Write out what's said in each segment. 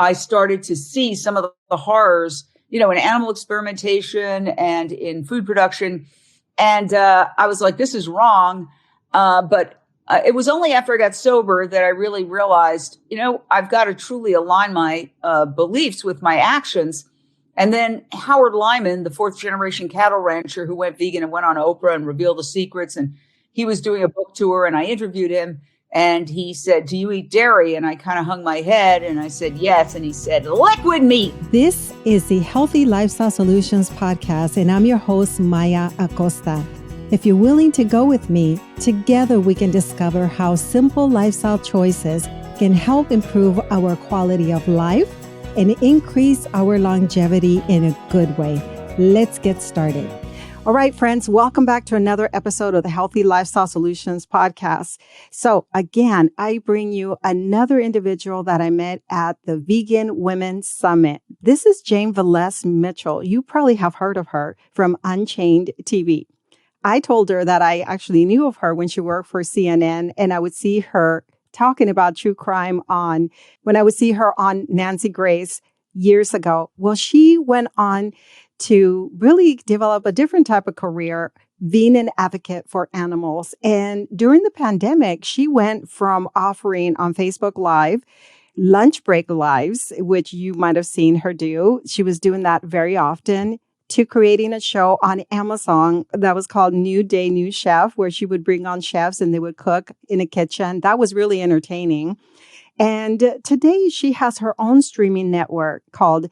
I started to see some of the horrors, in animal experimentation and in food production. And I was like, this is wrong. But it was only after I got sober that I really realized, I've got to truly align my beliefs with my actions. And then Howard Lyman, the fourth generation cattle rancher who went vegan and went on Oprah and revealed the secrets. And he was doing a book tour and I interviewed him and he said, do you eat dairy? And I kind of hung my head and I said, yes. And he said, liquid meat. This is the Healthy Lifestyle Solutions podcast, and I'm your host, Maya Acosta. If you're willing to go with me, together we can discover how simple lifestyle choices can help improve our quality of life and increase our longevity in a good way. Let's get started. All right, friends, welcome back to another episode of the Healthy Lifestyle Solutions podcast. So again, I bring you another individual that I met at the Vegan Women Summit. This is Jane Velez-Mitchell. You probably have heard of her from Unchained TV. I told her that I actually knew of her when she worked for CNN, and I would see her talking about true crime when I would see her on Nancy Grace years ago. Well, she went on to really develop a different type of career, being an advocate for animals. And during the pandemic, she went from offering on Facebook Live lunch break lives, which you might have seen her do. She was doing that very often, to creating a show on Amazon that was called New Day, New Chef, where she would bring on chefs and they would cook in a kitchen. That was really entertaining. And today she has her own streaming network called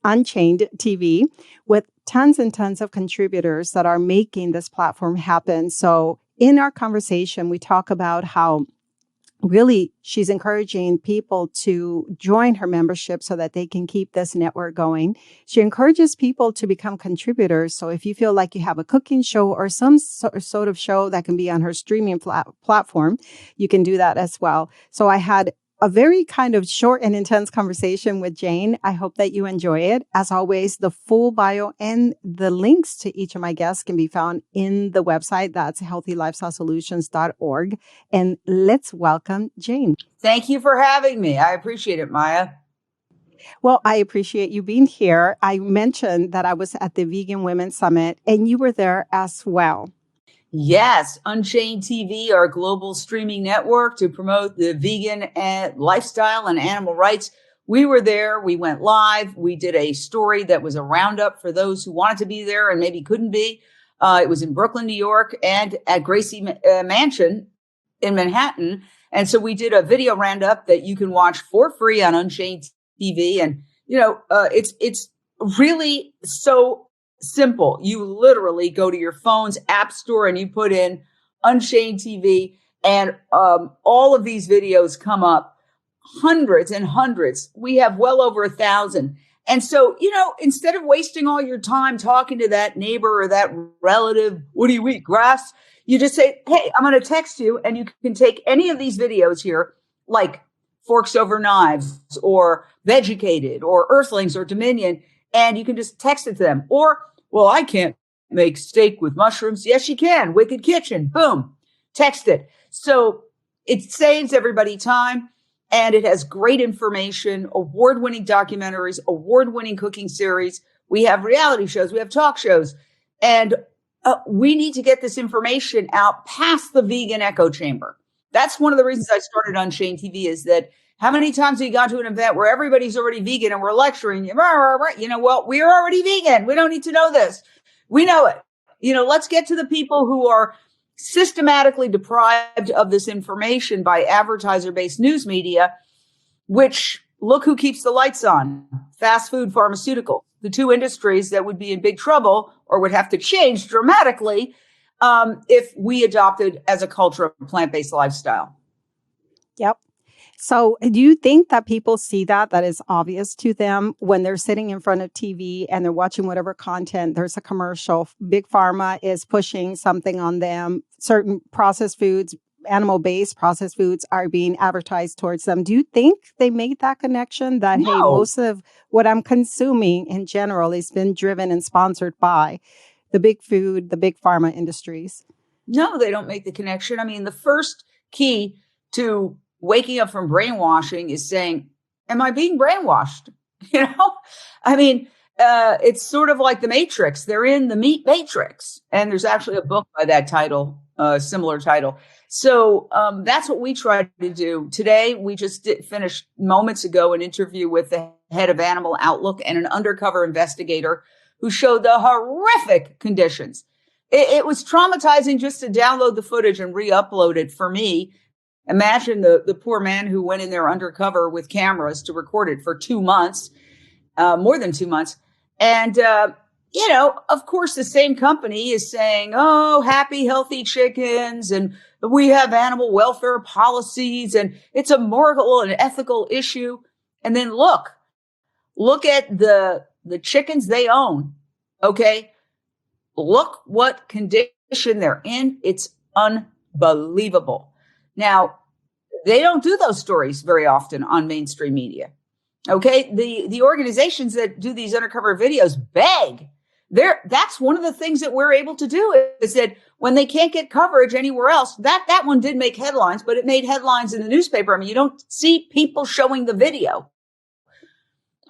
Unchained TV with tons and tons of contributors that are making this platform happen. So in our conversation, we talk about how really she's encouraging people to join her membership so that they can keep this network going. She encourages people to become contributors. So if you feel like you have a cooking show or some sort of show that can be on her streaming platform, you can do that as well. So I had a very kind of short and intense conversation with Jane. I hope that you enjoy it. As always, the full bio and the links to each of my guests can be found in the website. That's healthylifestylesolutions.org. And let's welcome Jane. Thank you for having me. I appreciate it, Maya. Well, I appreciate you being here. I mentioned that I was at the Vegan Women Summit and you were there as well. Yes, Unchained TV, our global streaming network to promote the vegan lifestyle and animal rights. We were there. We went live. We did a story that was a roundup for those who wanted to be there and maybe couldn't be. It was in Brooklyn, New York, and at Gracie Mansion in Manhattan. And so we did a video roundup that you can watch for free on Unchained TV. And, it's really so simple. You literally go to your phone's app store and you put in Unchained TV and all of these videos come up, hundreds and hundreds. We have well over 1,000. And so, instead of wasting all your time talking to that neighbor or that relative, what do you eat, grass? You just say, hey, I'm going to text you and you can take any of these videos here, like Forks Over Knives or Vegucated or Earthlings or Dominion, and you can just text it to them. Or, well, I can't make steak with mushrooms. Yes, you can. Wicked Kitchen. Boom. Text it. So it saves everybody time and it has great information, award-winning documentaries, award-winning cooking series. We have reality shows. We have talk shows. And we need to get this information out past the vegan echo chamber. That's one of the reasons I started Unchained TV is that how many times have you gone to an event where everybody's already vegan and we're lecturing you? Well, we're already vegan. We don't need to know this. We know it. Let's get to the people who are systematically deprived of this information by advertiser-based news media, which look who keeps the lights on, fast food, pharmaceutical, the two industries that would be in big trouble or would have to change dramatically if we adopted as a culture a plant-based lifestyle. Yep. So do you think that people see that is obvious to them when they're sitting in front of TV and they're watching whatever content, there's a commercial, Big Pharma is pushing something on them, certain processed foods, animal-based processed foods are being advertised towards them. Do you think they made that connection that, No. hey, most of what I'm consuming in general has been driven and sponsored by the big food, the big pharma industries? No, they don't make the connection. I mean, the first key to waking up from brainwashing is saying, Am I being brainwashed? You know, I mean, it's sort of like the Matrix. They're in the meat matrix. And there's actually a book by that title, similar title. So that's what we try to do. Today, we just finished moments ago an interview with the head of Animal Outlook and an undercover investigator who showed the horrific conditions. It was traumatizing just to download the footage and re-upload it for me. Imagine the poor man who went in there undercover with cameras to record it for 2 months, more than 2 months. And, you know, of course, the same company is saying, oh, happy, healthy chickens. And we have animal welfare policies and it's a moral and ethical issue. And then look at the chickens they own. Okay. Look what condition they're in. It's unbelievable. Now, they don't do those stories very often on mainstream media. Okay. The organizations that do these undercover videos beg. That's one of the things that we're able to do is that when they can't get coverage anywhere else, that one did make headlines, but it made headlines in the newspaper. I mean, you don't see people showing the video.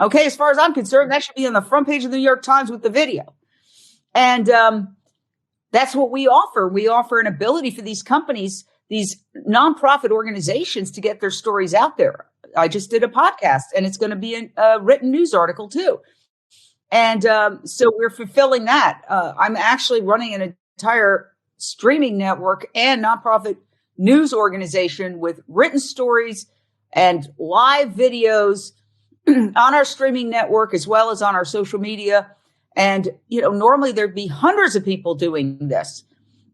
Okay. As far as I'm concerned, that should be on the front page of the New York Times with the video. And that's what we offer. We offer an ability for these companies, these nonprofit organizations to get their stories out there. I just did a podcast and it's going to be a written news article too. And so we're fulfilling that. I'm actually running an entire streaming network and nonprofit news organization with written stories and live videos on our streaming network as well as on our social media. And, you know, normally there'd be hundreds of people doing this.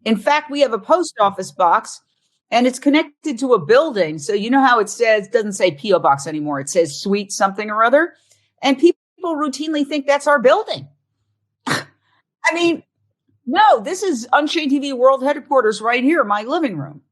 In fact, we have a post office box and it's connected to a building. So you know how it says, doesn't say P.O. box anymore. It says suite something or other. And people routinely think that's our building. I mean, no, this is Unchained TV World Headquarters right here, my living room.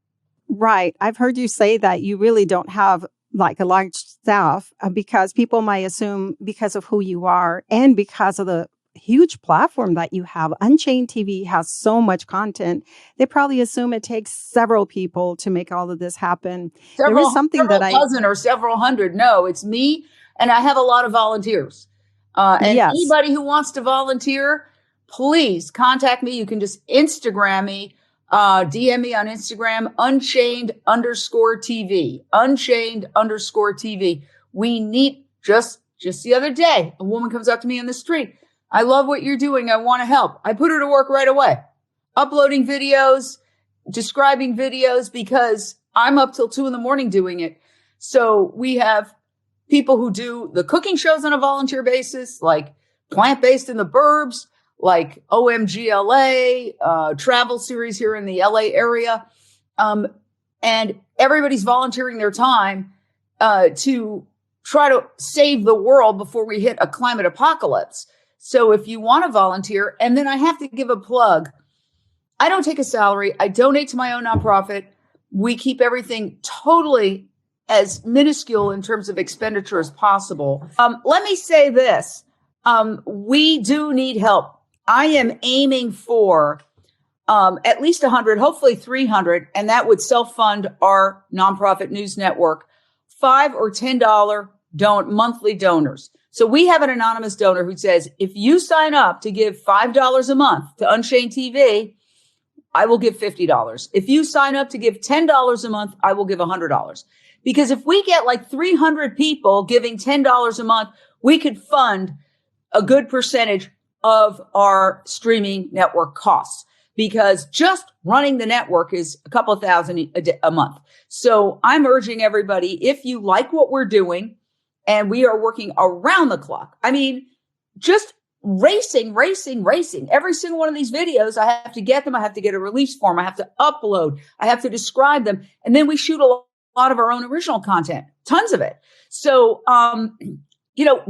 Right. I've heard you say that you really don't have like a large staff because people might assume because of who you are and because of the huge platform that you have. Unchained TV has so much content. They probably assume it takes several people to make all of this happen. There is something that dozen or several hundred. No, it's me. And I have a lot of volunteers. And yes. Anybody who wants to volunteer, please contact me. You can just Instagram me, DM me on Instagram, Unchained_TV, Unchained_TV. We need just the other day, a woman comes up to me on the street. I love what you're doing. I want to help. I put her to work right away, uploading videos, describing videos, because I'm up till 2 a.m. doing it. So we have people who do the cooking shows on a volunteer basis, like Plant-Based in the Burbs, like OMGLA, travel series here in the LA area. And everybody's volunteering their time to try to save the world before we hit a climate apocalypse. So if you want to volunteer, and then I have to give a plug. I don't take a salary. I donate to my own nonprofit. We keep everything totally as minuscule in terms of expenditure as possible. Let me say this. We do need help. I am aiming for at least 100, hopefully 300, and that would self-fund our nonprofit news network, $5 or $10 monthly donors. So we have an anonymous donor who says, if you sign up to give $5 a month to Unchained TV, I will give $50. If you sign up to give $10 a month, I will give $100. Because if we get like 300 people giving $10 a month, we could fund a good percentage of our streaming network costs, because just running the network is a couple of thousand a month. So I'm urging everybody, if you like what we're doing, and we are working around the clock. I mean, just racing. Every single one of these videos, I have to get them. I have to get a release form. I have to upload. I have to describe them. And then we shoot a lot of our own original content, tons of it. So,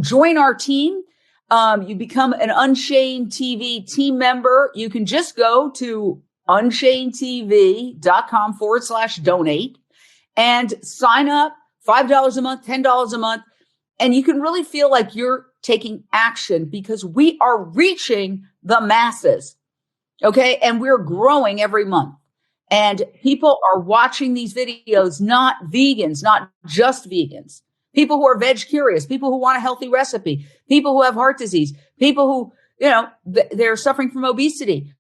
join our team. You become an Unchained TV team member. You can just go to unchainedtv.com/donate and sign up, $5 a month, $10 a month. And you can really feel like you're taking action because we are reaching the masses. Okay. And we're growing every month. And people are watching these videos, not vegans, not just vegans. people who are veg curious, people who want a healthy recipe, people who have heart disease, people who, they're suffering from obesity.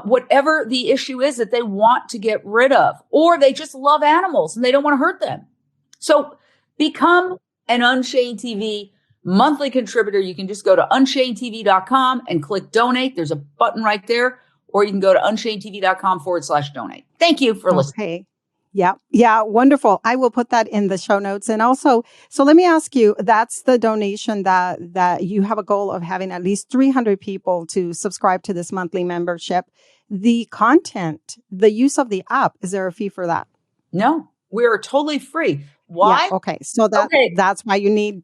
Whatever the issue is that they want to get rid of, or they just love animals and they don't want to hurt them. So become an Unchained TV monthly contributor. You can just go to UnchainedTV.com and click donate. There's a button right there, or you can go to UnchainedTV.com/donate. Thank you for listening. Okay. Yeah. Yeah. Wonderful. I will put that in the show notes. And also, so let me ask you, that's the donation that you have a goal of having at least 300 people to subscribe to this monthly membership. The content, the use of the app, is there a fee for that? No, we're totally free. Why? Yeah, okay. So that's why you need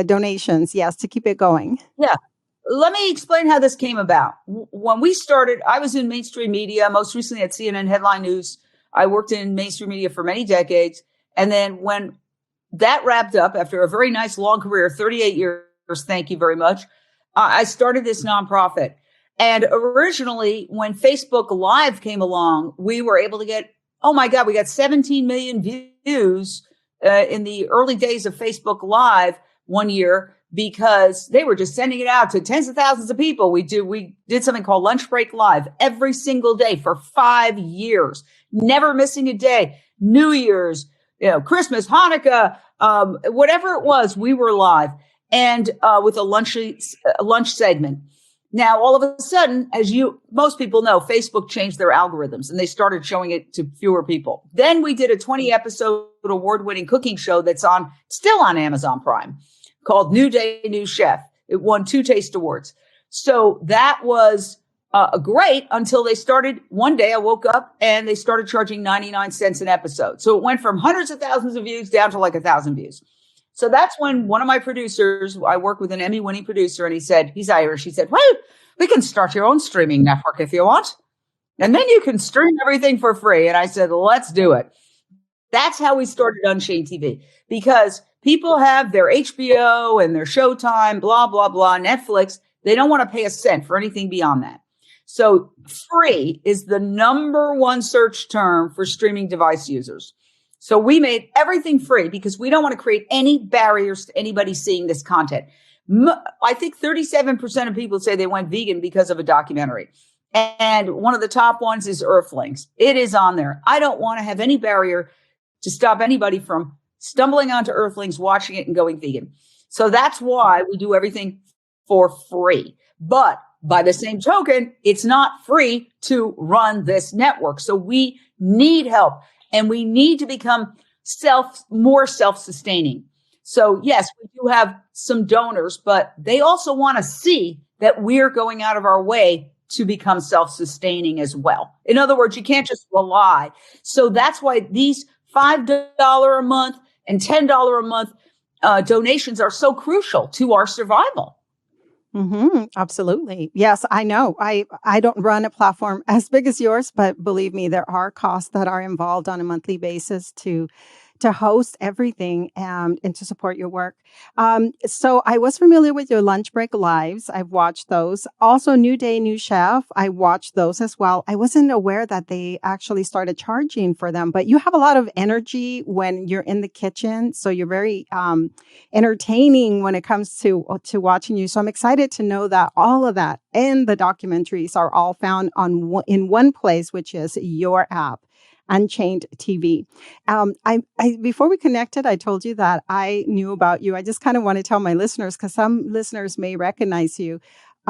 donations. Yes. To keep it going. Yeah. Let me explain how this came about. When we started, I was in mainstream media, most recently at CNN Headline News. I worked in mainstream media for many decades. And then when that wrapped up after a very nice long career, 38 years, thank you very much, I started this nonprofit. And originally, when Facebook Live came along, we were able to get, oh my God, we got 17 million views in the early days of Facebook Live one year, because they were just sending it out to tens of thousands of people. We did something called Lunch Break Live every single day for 5 years, never missing a day. New Year's, Christmas, Hanukkah, whatever it was, we were live, and with a lunch segment. Now, all of a sudden, as most people know, Facebook changed their algorithms and they started showing it to fewer people. Then we did a 20-episode award-winning cooking show that's still on Amazon Prime, called New Day, New Chef. It won 2 Taste Awards. So that was great until they started. One day I woke up and they started charging 99 cents an episode. So it went from hundreds of thousands of views down to like 1,000 views. So that's when one of my producers, I work with an Emmy-winning producer, and he's Irish. He said, well, we can start your own streaming network if you want. And then you can stream everything for free. And I said, let's do it. That's how we started Unchained TV, because people have their HBO and their Showtime, blah, blah, blah, Netflix. They don't want to pay a cent for anything beyond that. So free is the number one search term for streaming device users. So we made everything free because we don't want to create any barriers to anybody seeing this content. I think 37% of people say they went vegan because of a documentary. And one of the top ones is Earthlings. It is on there. I don't want to have any barrier to stop anybody from stumbling onto Earthlings, watching it, and going vegan. So that's why we do everything for free. But by the same token, it's not free to run this network. So we need help, and we need to become more self-sustaining. So yes, we do have some donors, but they also want to see that we're going out of our way to become self-sustaining as well. In other words, you can't just rely. So that's why these $5 a month and $10 a month donations are so crucial to our survival. Mm-hmm, absolutely. Yes, I know. I don't run a platform as big as yours, but believe me, there are costs that are involved on a monthly basis to host everything and to support your work. So I was familiar with your Lunch Break Lives. I've watched those. Also, New Day, New Chef. I watched those as well. I wasn't aware that they actually started charging for them, but you have a lot of energy when you're in the kitchen. So you're very entertaining when it comes to watching you. So I'm excited to know that all of that and the documentaries are all found in one place, which is your app, Unchained TV. Before we connected, I told you that I knew about you. I just kind of want to tell my listeners, because some listeners may recognize you.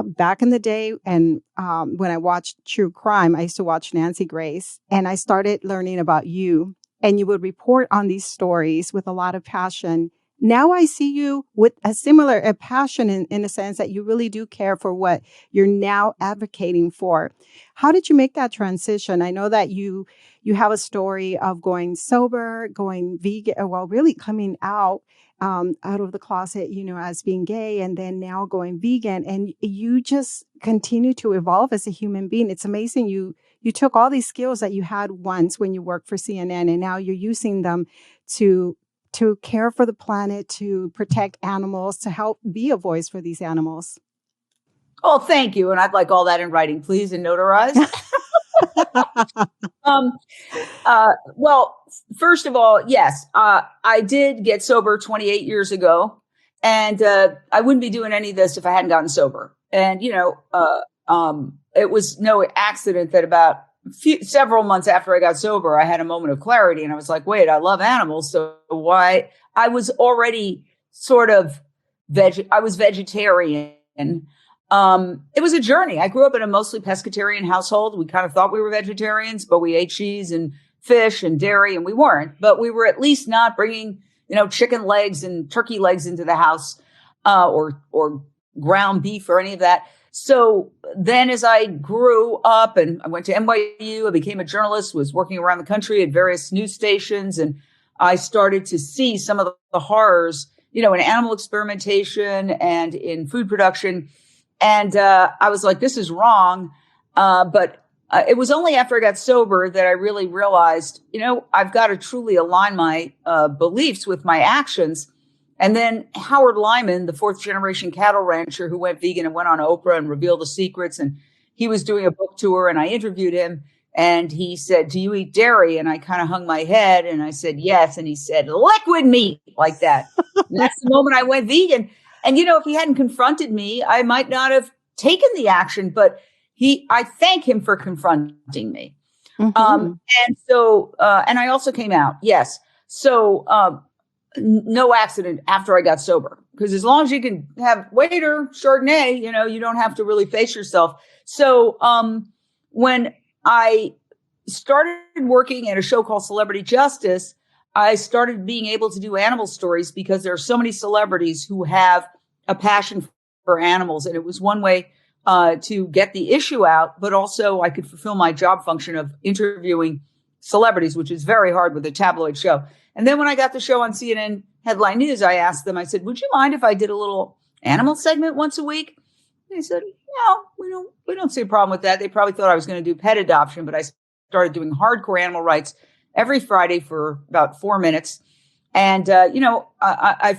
Back in the day, and when I watched true crime, I used to watch Nancy Grace, and I started learning about you. And you would report on these stories with a lot of passion. Now I see you with a similar passion in a sense that you really do care for what you're now advocating for. How did you make that transition? I know that you have a story of going sober, going vegan, well, really coming out of the closet, as being gay, and then now going vegan. And you just continue to evolve as a human being. It's amazing. You took all these skills that you had once when you worked for CNN, and now you're using them to care for the planet, to protect animals, to help be a voice for these animals. Oh, thank you. And I'd like all that in writing, please, and notarized. Um, well, first of all, yes, I did get sober 28 years ago, and I wouldn't be doing any of this if I hadn't gotten sober. And it was no accident that about several months after I got sober, I had a moment of clarity, and I was like, "Wait, I love animals, so why?" I was already sort of I was vegetarian. It was a journey. I grew up in a mostly pescatarian household. We kind of thought we were vegetarians, but we ate cheese and fish and dairy, and we weren't. But we were at least not bringing, chicken legs and turkey legs into the house, or ground beef or any of that. So then as I grew up and I went to NYU, I became a journalist, was working around the country at various news stations, and I started to see some of the horrors, in animal experimentation and in food production. And I was like, this is wrong. But it was only after I got sober that I really realized, I've got to truly align my beliefs with my actions. And then Howard Lyman, the fourth generation cattle rancher who went vegan and went on Oprah and revealed the secrets. And he was doing a book tour and I interviewed him and he said, "Do you eat dairy?" And I kind of hung my head and I said, "Yes." And he said, "Liquid meat," like that. And that's the moment I went vegan. And, if he hadn't confronted me, I might not have taken the action, but I thank him for confronting me. Mm-hmm. And so, and I also came out. Yes. So, no accident after I got sober, because as long as you can have waiter Chardonnay, you don't have to really face yourself. So, when I started working at a show called Celebrity Justice, I started being able to do animal stories because there are so many celebrities who have a passion for animals. And it was one way to get the issue out, but also I could fulfill my job function of interviewing celebrities, which is very hard with a tabloid show. And then when I got the show on CNN Headline News, I asked them, I said, "Would you mind if I did a little animal segment once a week?" They said, "No, we don't see a problem with that." They probably thought I was going to do pet adoption, but I started doing hardcore animal rights every Friday for about 4 minutes. And, I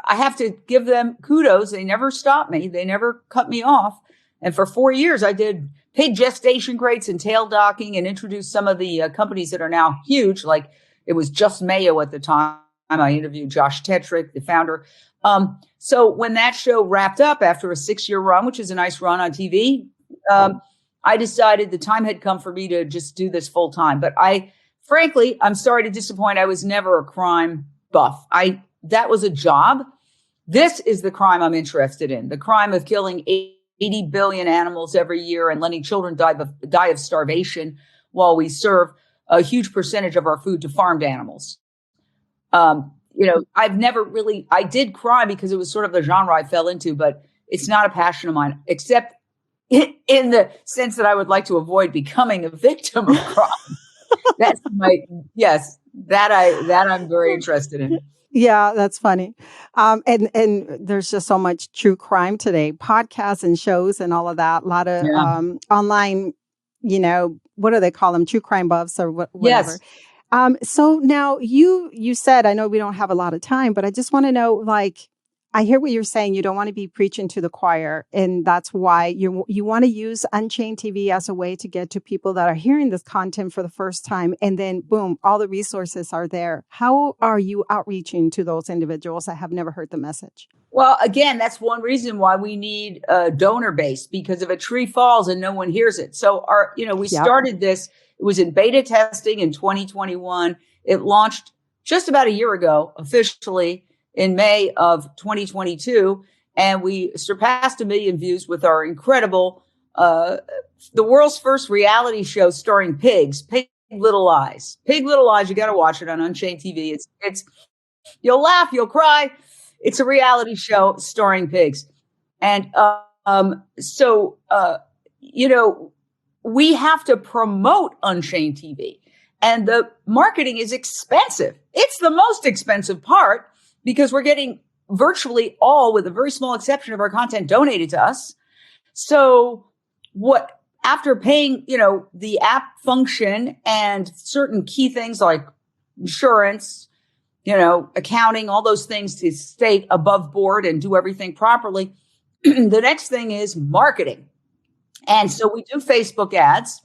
have to give them kudos. They never stopped me. They never cut me off. And for 4 years, I did pig gestation crates and tail docking and introduced some of the companies that are now huge. Like it was Just Mayo at the time. I interviewed Josh Tetrick, the founder. So when that show wrapped up after a 6-year run, which is a nice run on TV, I decided the time had come for me to just do this full time. But frankly, I'm sorry to disappoint. I was never a crime buff. That was a job. This is the crime I'm interested in. The crime of killing 80 billion animals every year and letting children die of starvation while we serve a huge percentage of our food to farmed animals. I did crime because it was sort of the genre I fell into, but it's not a passion of mine, except in the sense that I would like to avoid becoming a victim of crime. That's that I'm very interested in. Yeah, that's funny. And there's just so much true crime today, podcasts and shows and all of that. A lot of online, what do they call them? True crime buffs or whatever. Yes. So now you said, I know we don't have a lot of time, but I just want to know, I hear what you're saying. You don't want to be preaching to the choir. And that's why you want to use Unchained TV as a way to get to people that are hearing this content for the first time. And then, boom, all the resources are there. How are you outreaching to those individuals that have never heard the message? Well, again, that's one reason why we need a donor base, because if a tree falls and no one hears it. So we started this. It was in beta testing in 2021. It launched just about a year ago, officially, in May of 2022, and we surpassed 1 million views with our incredible, the world's first reality show starring pigs, Pig Little Eyes. Pig Little Eyes, you got to watch it on Unchained TV. It's you'll laugh, you'll cry. It's a reality show starring pigs. And we have to promote Unchained TV, and the marketing is expensive. It's the most expensive part, because we're getting virtually all, with a very small exception of our content, donated to us. So after paying, the app function and certain key things like insurance, accounting, all those things to stay above board and do everything properly, the next thing is marketing. And so we do Facebook ads.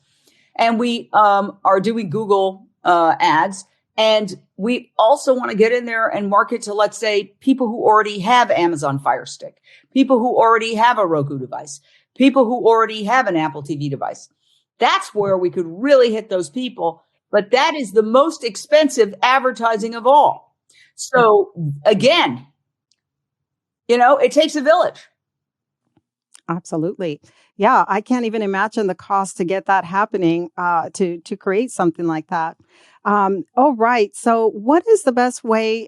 And we are doing Google ads. And we also want to get in there and market to, let's say, people who already have Amazon Fire Stick, people who already have a Roku device, people who already have an Apple TV device. That's where we could really hit those people. But that is the most expensive advertising of all. So again, it takes a village. Absolutely. Yeah, I can't even imagine the cost to get that happening, to create something like that. Oh, right. So what is the best way?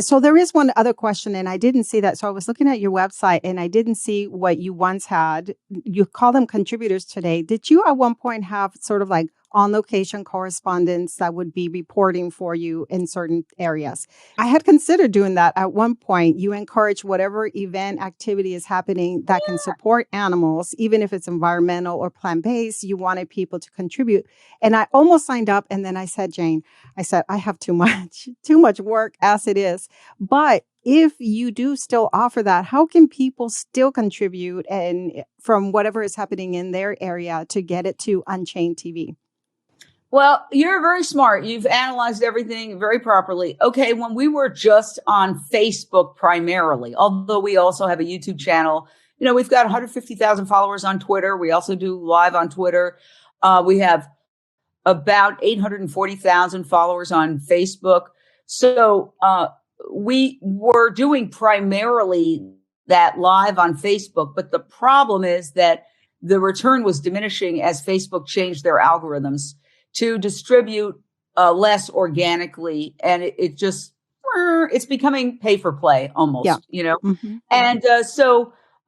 So there is one other question, and I didn't see that. So I was looking at your website and I didn't see what you once had. You call them contributors today. Did you at one point have sort of like on location correspondents that would be reporting for you in certain areas? I had considered doing that at one point. You encourage whatever event activity is happening that can support animals, even if it's environmental or plant-based. You wanted people to contribute. And I almost signed up. And then I said, Jane, I have too much work as it is. But if you do still offer that, how can people still contribute and from whatever is happening in their area to get it to Unchained TV? Well, you're very smart. You've analyzed everything very properly. Okay, when we were just on Facebook primarily, although we also have a YouTube channel, we've got 150,000 followers on Twitter. We also do live on Twitter. We have about 840,000 followers on Facebook. So we were doing primarily that live on Facebook. But the problem is that the return was diminishing as Facebook changed their algorithms to distribute less organically. And it's becoming pay for play almost, Mm-hmm. And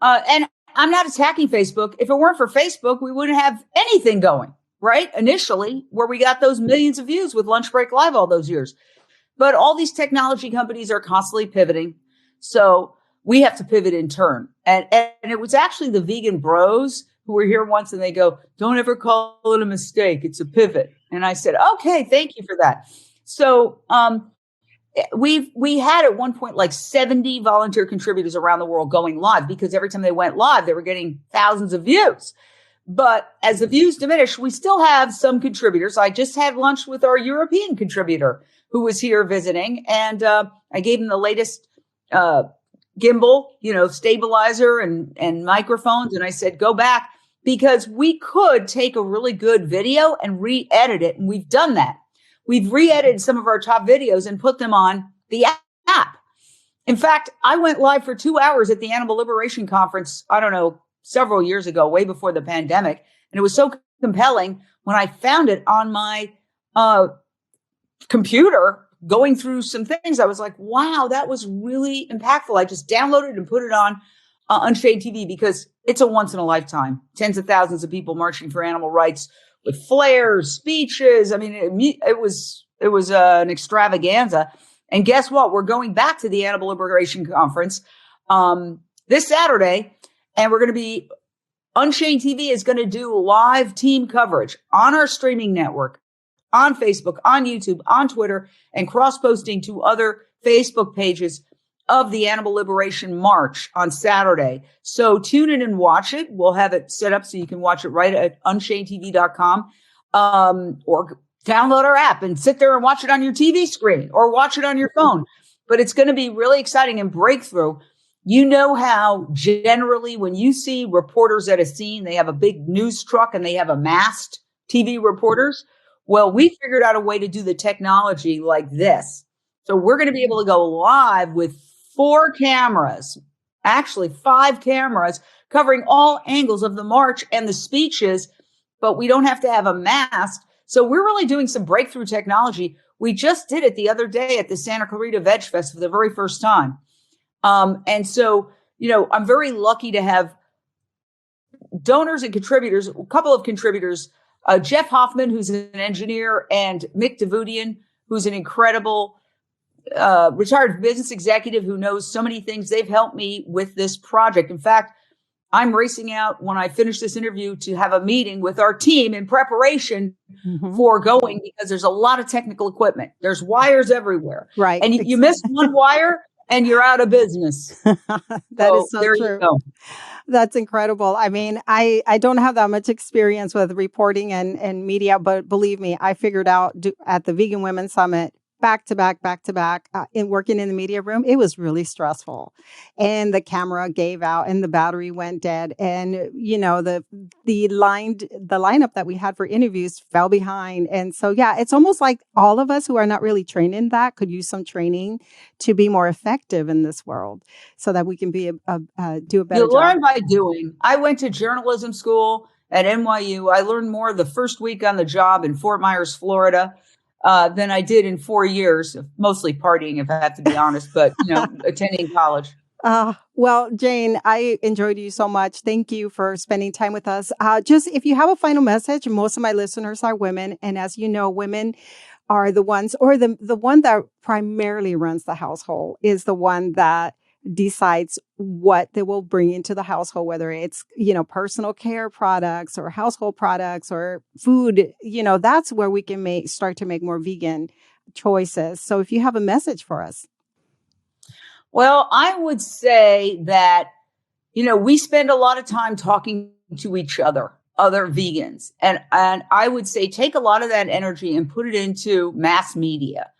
and I'm not attacking Facebook. If it weren't for Facebook, we wouldn't have anything going, right? Initially, where we got those millions of views with Lunch Break Live all those years. But all these technology companies are constantly pivoting. So we have to pivot in turn. And it was actually the vegan bros who were here once and they go, don't ever call it a mistake. It's a pivot. And I said, okay, thank you for that. So we had at one point like 70 volunteer contributors around the world going live because every time they went live, they were getting thousands of views. But as the views diminish, we still have some contributors. I just had lunch with our European contributor who was here visiting, and I gave him the latest gimbal, stabilizer and microphones. And I said, go back, because we could take a really good video and re-edit it. And we've done that. We've re-edited some of our top videos and put them on the app. In fact, I went live for 2 hours at the Animal Liberation Conference, I don't know, several years ago, way before the pandemic. And it was so compelling when I found it on my computer going through some things. I was like, wow, that was really impactful. I just downloaded and put it on Unchained TV because it's a once in a lifetime. Tens of thousands of people marching for animal rights with flares, speeches. I mean, it was an extravaganza. And guess what? We're going back to the Animal Liberation Conference this Saturday, and we're going to be Unchained TV is going to do live team coverage on our streaming network, on Facebook, on YouTube, on Twitter, and cross-posting to other Facebook pages of the Animal Liberation March on Saturday. So tune in and watch it. We'll have it set up so you can watch it right at unchainedtv.com, or download our app and sit there and watch it on your TV screen or watch it on your phone. But it's going to be really exciting and breakthrough. You know how generally when you see reporters at a scene, they have a big news truck and they have a masked TV reporters. Well, we figured out a way to do the technology like this. So we're going to be able to go live with 4 cameras, actually 5 cameras, covering all angles of the march and the speeches, but we don't have to have a mask. So we're really doing some breakthrough technology. We just did it the other day at the Santa Clarita Veg Fest for the very first time. And so, I'm very lucky to have donors and contributors, a couple of contributors, Jeff Hoffman, who's an engineer, and Mick Davudian, who's an incredible retired business executive who knows so many things. They've helped me with this project. In fact, I'm racing out when I finish this interview to have a meeting with our team in preparation for going, because there's a lot of technical equipment. There's wires everywhere. Right. And you miss one wire and you're out of business. That So is so there you true. go. That's incredible. I mean, I don't have that much experience with reporting and media, but believe me, I figured out at the Vegan Women Summit, back to back, in working in the media room, it was really stressful. And the camera gave out and the battery went dead. And, you know, the lineup that we had for interviews fell behind. And so, yeah, it's almost like all of us who are not really trained in that could use some training to be more effective in this world so that we can be do a better You job. learn by doing. I went to journalism school at NYU. I learned more the first week on the job in Fort Myers, Florida, than I did in 4 years, mostly partying, if I have to be honest, but, attending college. Well, Jane, I enjoyed you so much. Thank you for spending time with us. Just if you have a final message, most of my listeners are women. And as you know, women are the ones, or the one that primarily runs the household is the one that decides what they will bring into the household, whether it's, personal care products or household products or food, that's where we can start to make more vegan choices. So if you have a message for us. Well, I would say that, we spend a lot of time talking to each other, other vegans. And I would say take a lot of that energy and put it into mass media.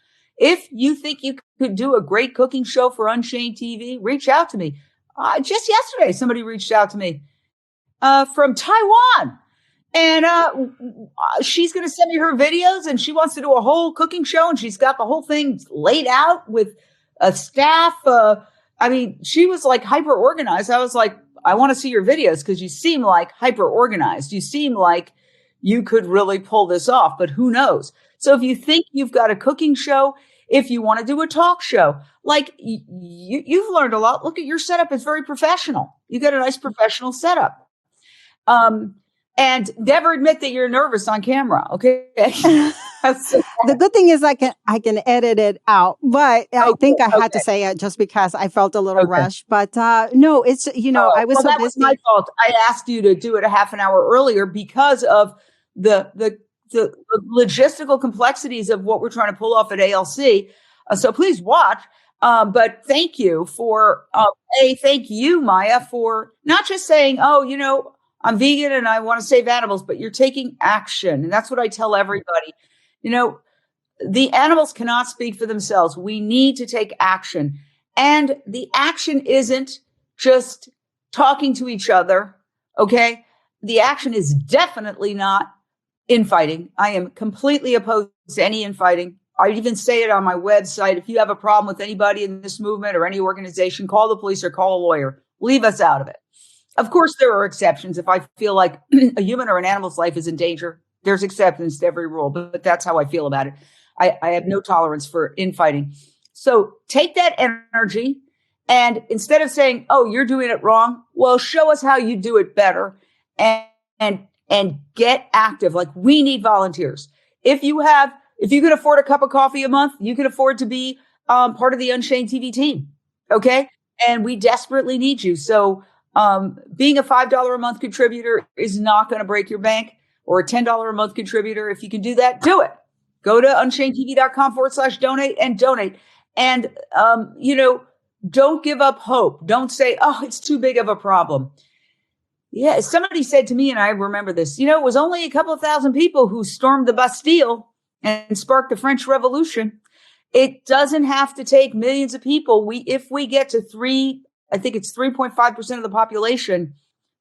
If you think you could do a great cooking show for Unchained TV, reach out to me. Just yesterday, somebody reached out to me from Taiwan. And she's going to send me her videos and she wants to do a whole cooking show. And she's got the whole thing laid out with a staff. She was like hyper organized. I was like, I want to see your videos because you seem like hyper organized. You seem like you could really pull this off, but who knows? So if you think you've got a cooking show, if you want to do a talk show, like you've learned a lot. Look at your setup. It's very professional. You got a nice professional setup. And never admit that you're nervous on camera. Okay. The good thing is I can edit it out, but I think I had to say it just because I felt a little rushed. But no, it's I was so that busy. Was my fault. I asked you to do it a half an hour earlier because of the logistical complexities of what we're trying to pull off at ALC. So please watch. But thank you thank you, Maya, for not just saying, I'm vegan and I want to save animals, but you're taking action. And that's what I tell everybody. The animals cannot speak for themselves. We need to take action. And the action isn't just talking to each other. Okay. The action is definitely not infighting. I am completely opposed to any infighting. I even say it on my website. If you have a problem with anybody in this movement or any organization, call the police or call a lawyer. Leave us out of it. Of course, there are exceptions. If I feel like a human or an animal's life is in danger, there's exceptions to every rule, but that's how I feel about it. I have no tolerance for infighting. So take that energy and instead of saying, oh, you're doing it wrong, well, show us how you do it better and get active. Like we need volunteers. If you can afford a cup of coffee a month, you can afford to be part of the Unchained TV team. Okay. And we desperately need you. So being a $5 a month contributor is not going to break your bank, or a $10 a month contributor. If you can do that, do it. Go to unchainedtv.com/donate and donate. And, don't give up hope. Don't say, oh, it's too big of a problem. Yeah. Somebody said to me, and I remember this, it was only a couple of thousand people who stormed the Bastille and sparked the French Revolution. It doesn't have to take millions of people. If we get to I think it's 3.5% of the population,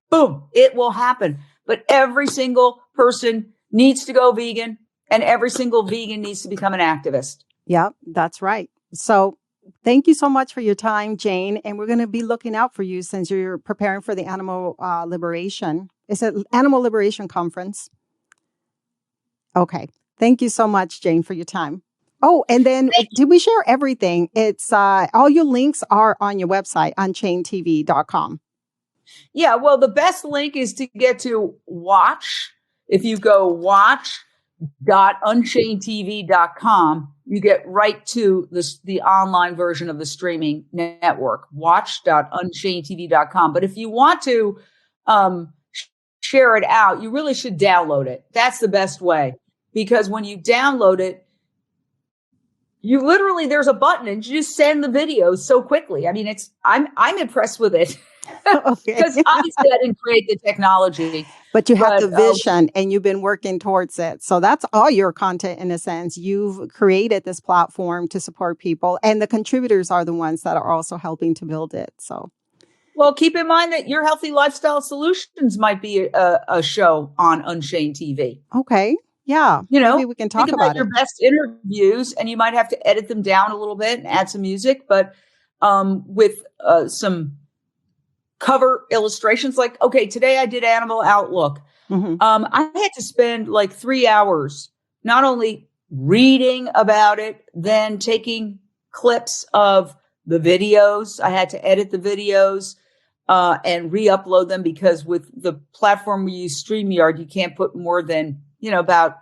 boom, it will happen. But every single person needs to go vegan and every single vegan needs to become an activist. Yeah, that's right. So thank you so much for your time, Jane. And we're going to be looking out for you since you're preparing for the Animal Liberation. It's an Animal Liberation Conference. Okay. Thank you so much, Jane, for your time. Oh, and then did we share everything? It's all your links are on your website, UNCHAINEDTV.com. Yeah, well, the best link is to get to watch. If you go watch.unchainedtv.com, you get right to the online version of the streaming network, watch.unchainedtv.com. But if you want to share it out, you really should download it. That's the best way, because when you download it, You literally, there's a button and you just send the videos so quickly. I mean, I'm impressed with it Okay. because obviously I didn't create the technology, But you have but the vision and you've been working towards it. So that's all your content in a sense. You've created this platform to support people, and the contributors are the ones that are also helping to build it. So, well, keep in mind that Your Healthy Lifestyle Solutions might be a show on Unchained TV. okay. Yeah. You Maybe know, we can think talk about about your it. best interviews, and you might have to edit them down a little bit and add some music, but with some cover illustrations. Like, okay, today I did Animal Outlook. Hmm. I had to spend like 3 hours not only reading about it, then taking clips of the videos. I had to edit the videos and re-upload them because with the platform we use, StreamYard, you can't put more than, about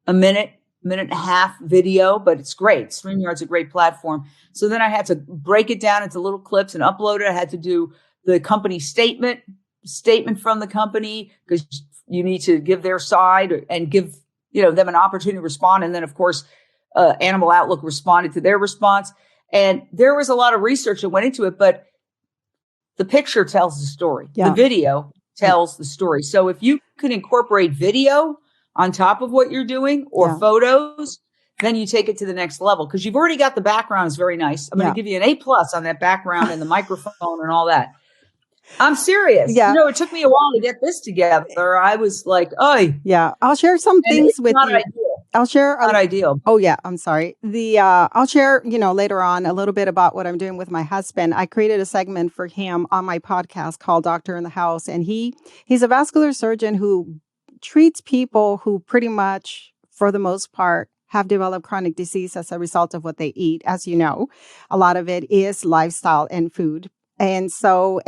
a minute and a half video, but it's great. StreamYard's a great platform. So then I had to break it down into little clips and upload it. I had to do the company statement from the company because you need to give their side and give, them an opportunity to respond. And then of course, Animal Outlook responded to their response. And there was a lot of research that went into it, but the picture tells the story. Yeah. The video tells the story. So if you can incorporate video on top of what you're doing or photos, then you take it to the next level because you've already got the background is very nice. I'm going to give you an A+ on that background and the microphone and all that. I'm serious. Yeah. It took me a while to get this together. I was like, oh, yeah. I'll share some things with you. Ideal. I'll share. Not ideal. Oh yeah. I'm sorry. I'll share, later on a little bit about what I'm doing with my husband. I created a segment for him on my podcast called Doctor in the House. And he's a vascular surgeon who treats people who pretty much, for the most part, have developed chronic disease as a result of what they eat. As you know, a lot of it is lifestyle and food. And so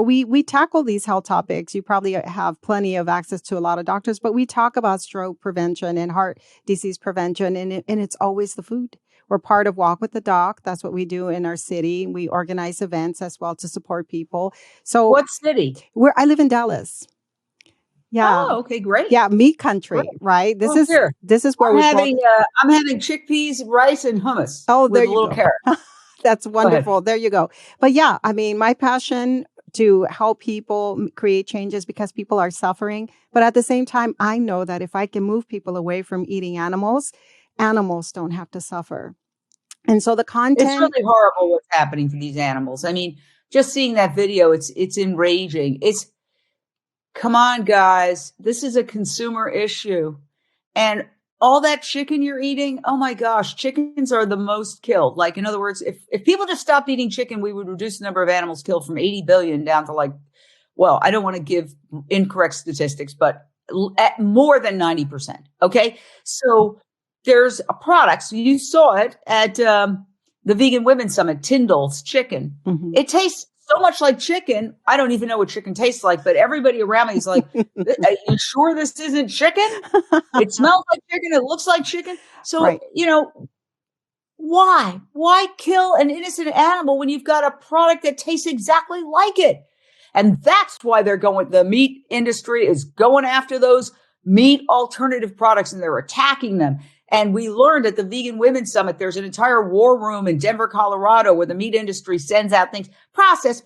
we tackle these health topics. You probably have plenty of access to a lot of doctors, but we talk about stroke prevention and heart disease prevention, and it's always the food. We're part of Walk with the Doc. That's what we do in our city. We organize events as well to support people. So what city? I live in Dallas. Yeah. Oh, okay, great. Yeah, meat country, Great. right? This is where I'm having chickpeas, rice, and hummus. Oh, there with a you little go. Carrot. That's wonderful. There you go. But yeah, I mean, my passion to help people create changes because people are suffering. But at the same time, I know that if I can move people away from eating animals don't have to suffer. And so the content. It's really horrible what's happening to these animals. I mean, just seeing that video, it's enraging. Come on, guys. This is a consumer issue. And all that chicken you're eating, oh my gosh, chickens are the most killed. Like, in other words, if people just stopped eating chicken, we would reduce the number of animals killed from 80 billion down to I don't want to give incorrect statistics, but at more than 90%. Okay. So there's a product. So you saw it at the Vegan Women's Summit, Tyndall's chicken. Mm-hmm. It tastes so much like chicken. I don't even know what chicken tastes like, but everybody around me is like, are you sure this isn't chicken? It smells like chicken. It looks like chicken. So, right. Why kill an innocent animal when you've got a product that tastes exactly like it? And that's why the meat industry is going after those meat alternative products and they're attacking them. And we learned at the Vegan Women's Summit, there's an entire war room in Denver, Colorado, where the meat industry sends out things, process.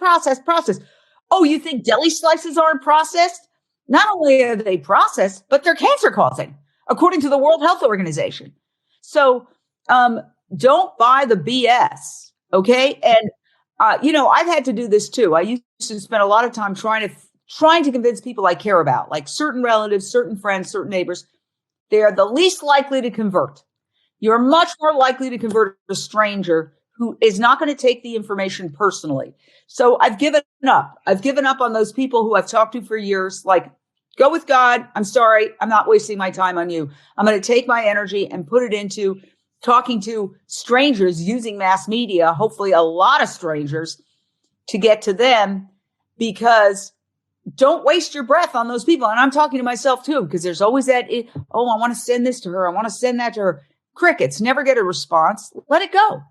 Oh, you think deli slices aren't processed? Not only are they processed, but they're cancer causing, according to the World Health Organization. So don't buy the BS, okay? And, I've had to do this too. I used to spend a lot of time trying to convince people I care about, like certain relatives, certain friends, certain neighbors. They are the least likely to convert. You're much more likely to convert a stranger who is not going to take the information personally. So I've given up. I've given up on those people who I've talked to for years. Like, go with God. I'm sorry. I'm not wasting my time on you. I'm going to take my energy and put it into talking to strangers using mass media, hopefully a lot of strangers, to get to them, because don't waste your breath on those people. And I'm talking to myself too, because there's always that, I want to send this to her. I want to send that to her. Crickets, never get a response. Let it go.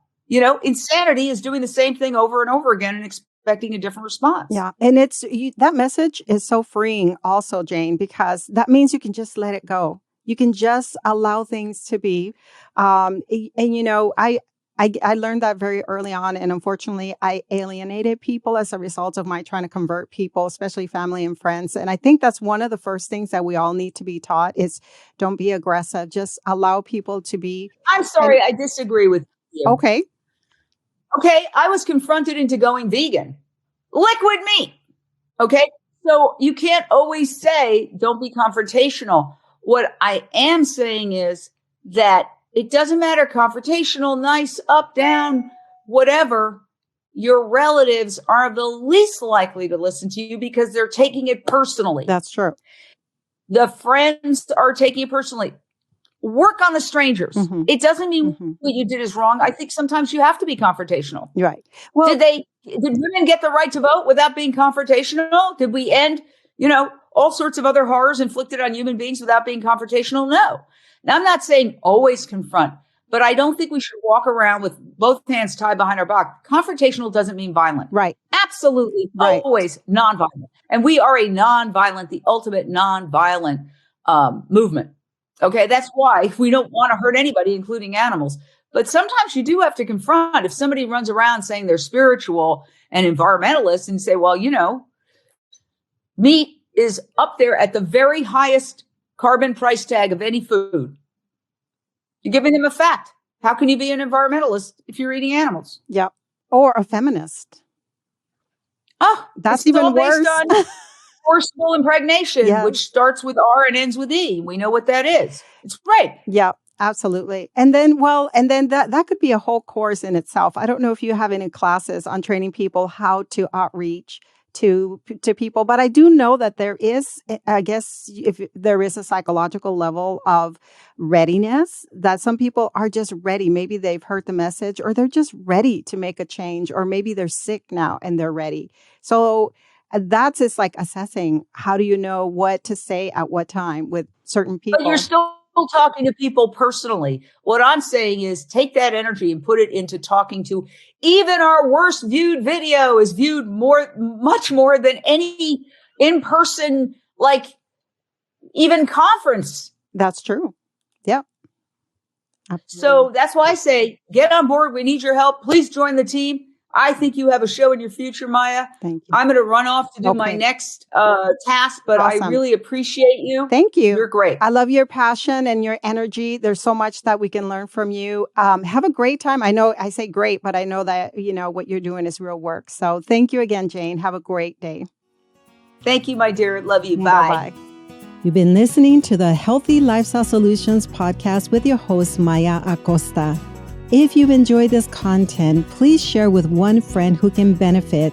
Insanity is doing the same thing over and over again and expecting a different response. Yeah. And that message is so freeing also, Jane, because that means you can just let it go. You can just allow things to be. I learned that very early on. And unfortunately, I alienated people as a result of my trying to convert people, especially family and friends. And I think that's one of the first things that we all need to be taught is don't be aggressive. Just allow people to be. I'm sorry, I disagree with you. Okay. Okay, I was confronted into going vegan. Liquid meat. Okay, so you can't always say don't be confrontational. What I am saying is that it doesn't matter, confrontational, nice, up, down, whatever. Your relatives are the least likely to listen to you because they're taking it personally. That's true. The friends are taking it personally. Work on the strangers. Mm-hmm. It doesn't mean what you did is wrong. I think sometimes you have to be confrontational. Right. Well, did women get the right to vote without being confrontational? Did we end, all sorts of other horrors inflicted on human beings without being confrontational? No. Now, I'm not saying always confront, but I don't think we should walk around with both hands tied behind our back. Confrontational doesn't mean violent. Right. Absolutely. Right. Always nonviolent. And we are the ultimate nonviolent movement. Okay. That's why we don't want to hurt anybody, including animals. But sometimes you do have to confront. If somebody runs around saying they're spiritual and environmentalists and say, well, meat is up there at the very highest carbon price tag of any food. You're giving them a fact. How can you be an environmentalist if you're eating animals? Yep. Or a feminist. Oh, that's even worse. Based on forcible impregnation, yes, which starts with R and ends with E. We know what that is. It's right. Yeah, absolutely. And then that could be a whole course in itself. I don't know if you have any classes on training people how to outreach to people, but I do know that there is, I guess, if there is a psychological level of readiness that some people are just ready. Maybe they've heard the message or they're just ready to make a change, or maybe they're sick now and they're ready. So that's just like assessing how do you know what to say at what time with certain people. But you're still talking to people personally. What I'm saying is take that energy and put it into talking to even our worst viewed video is viewed much more than any in-person, like even conference. That's true. Yeah. Absolutely. So that's why I say, get on board. We need your help. Please join the team. I think you have a show in your future, Maya. Thank you. I'm going to run off to do my next task, but awesome. I really appreciate you. Thank you. You're great. I love your passion and your energy. There's so much that we can learn from you. Have a great time. I know I say great, but I know that, what you're doing is real work. So thank you again, Jane. Have a great day. Thank you, my dear. Love you. Bye. Bye-bye. You've been listening to the Healthy Lifestyle Solutions podcast with your host, Maya Acosta. If you've enjoyed this content, please share with one friend who can benefit.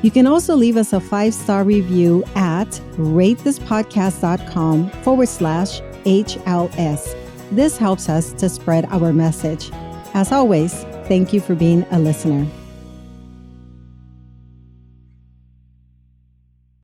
You can also leave us a 5-star review at ratethispodcast.com/HLS. This helps us to spread our message. As always, thank you for being a listener.